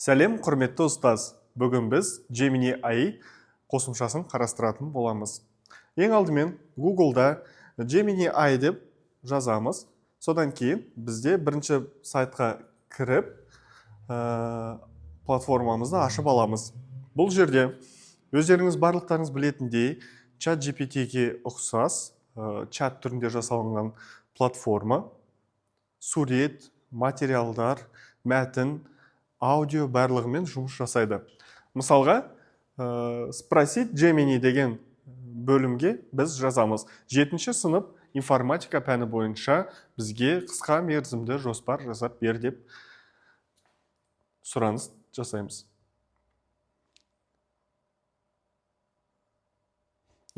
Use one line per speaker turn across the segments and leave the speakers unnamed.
Сәлем, құрметті ұстаз. Бүгін біз Gemini AI қосымшасын қарастыратын боламыз. Ең алдымен Google'да Gemini AI деп жазамыз. Содан кейін бізде бірінші сайтқа кіріп, платформамызды ашып аламыз. Бұл жерде өздеріңіз барлықтарыңыз білетіндей ChatGPT-ге ұқсас чат түрінде жасалынған платформа, сурет, материалдар, мәтін, аудио барлығымен жұмыс жасайды. Мысалға, спросить Gemini деген бөлімге біз жазамыз. 7-ші сынып информатика пәні бойынша бізге қысқа мерзімді жоспар жасап бер деп сұраныс жасаймыз.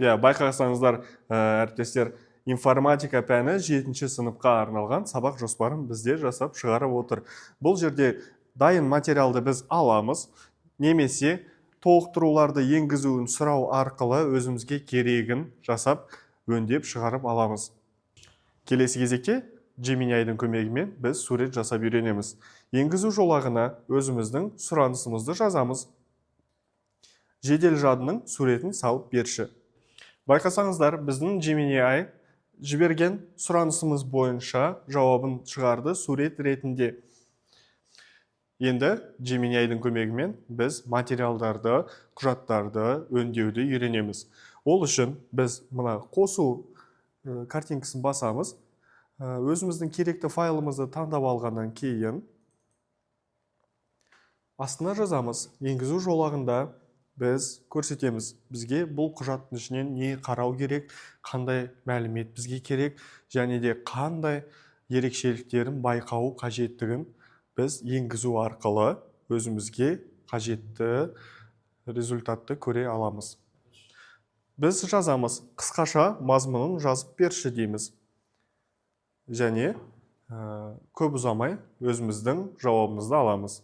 Байқасаңыздар, әріптестер, информатика пәні 7-ші сыныпқа арналған сабақ жоспарын бізде жасап шығарып отыр. Бұл жерде дайын материалды біз аламыз, немесе толықтыруларды енгізуін сұрау арқылы өзімізге керегін жасап өңдеп шығарып аламыз. Келесі кезекте Gemini AI-дың көмегімен біз сурет жасап үйренеміз. Енгізу жолағына өзіміздің сұранысымызды жазамыз. Жедел жадының суретін салып берші. Байқасаңыздар, біздің Gemini AI жіберген сұранысымыз бойынша жауабын шығарды сурет ретінде. Енді Gemini AI-дың көмегімен біз материалдарды, құжаттарды өңдеуді үйренеміз. Ол үшін біз мына қосу картинкасын басамыз. Өзіміздің керекті файлымызды таңдап алғаннан кейін астына жазамыз. Енгізу жолағында біз көрсетеміз. Бізге бұл құжаттың ішінен не қарау керек, қандай мәлімет бізге керек, және де қандай ерекшеліктерін байқау қажеттігін біз енгізу арқылы өзімізге қажетті результатты көре аламыз. Біз жазамыз, қысқаша мазмұнын жазып берші дейміз. Және көп ұзамай өзіміздің жауабымызды аламыз.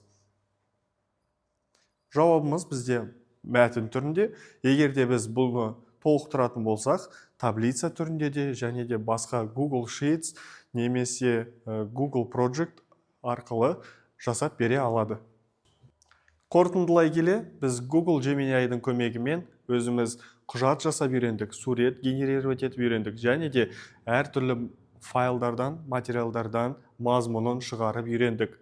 Жауабымыз бізде мәтін түрінде. Егер де біз бұны толықтыратын болсақ, таблица түрінде де, және де басқа Google Sheets немесе Google Project арқылы жасап бере алады. Қорытындылай келе, біз Google Gemini AI-дың көмегімен өзіміз құжат жасап үйрендік, сурет генерировать етіп үйрендік, және де әртүрлі файлдардан, материалдардан мазмұнын шығарып үйрендік.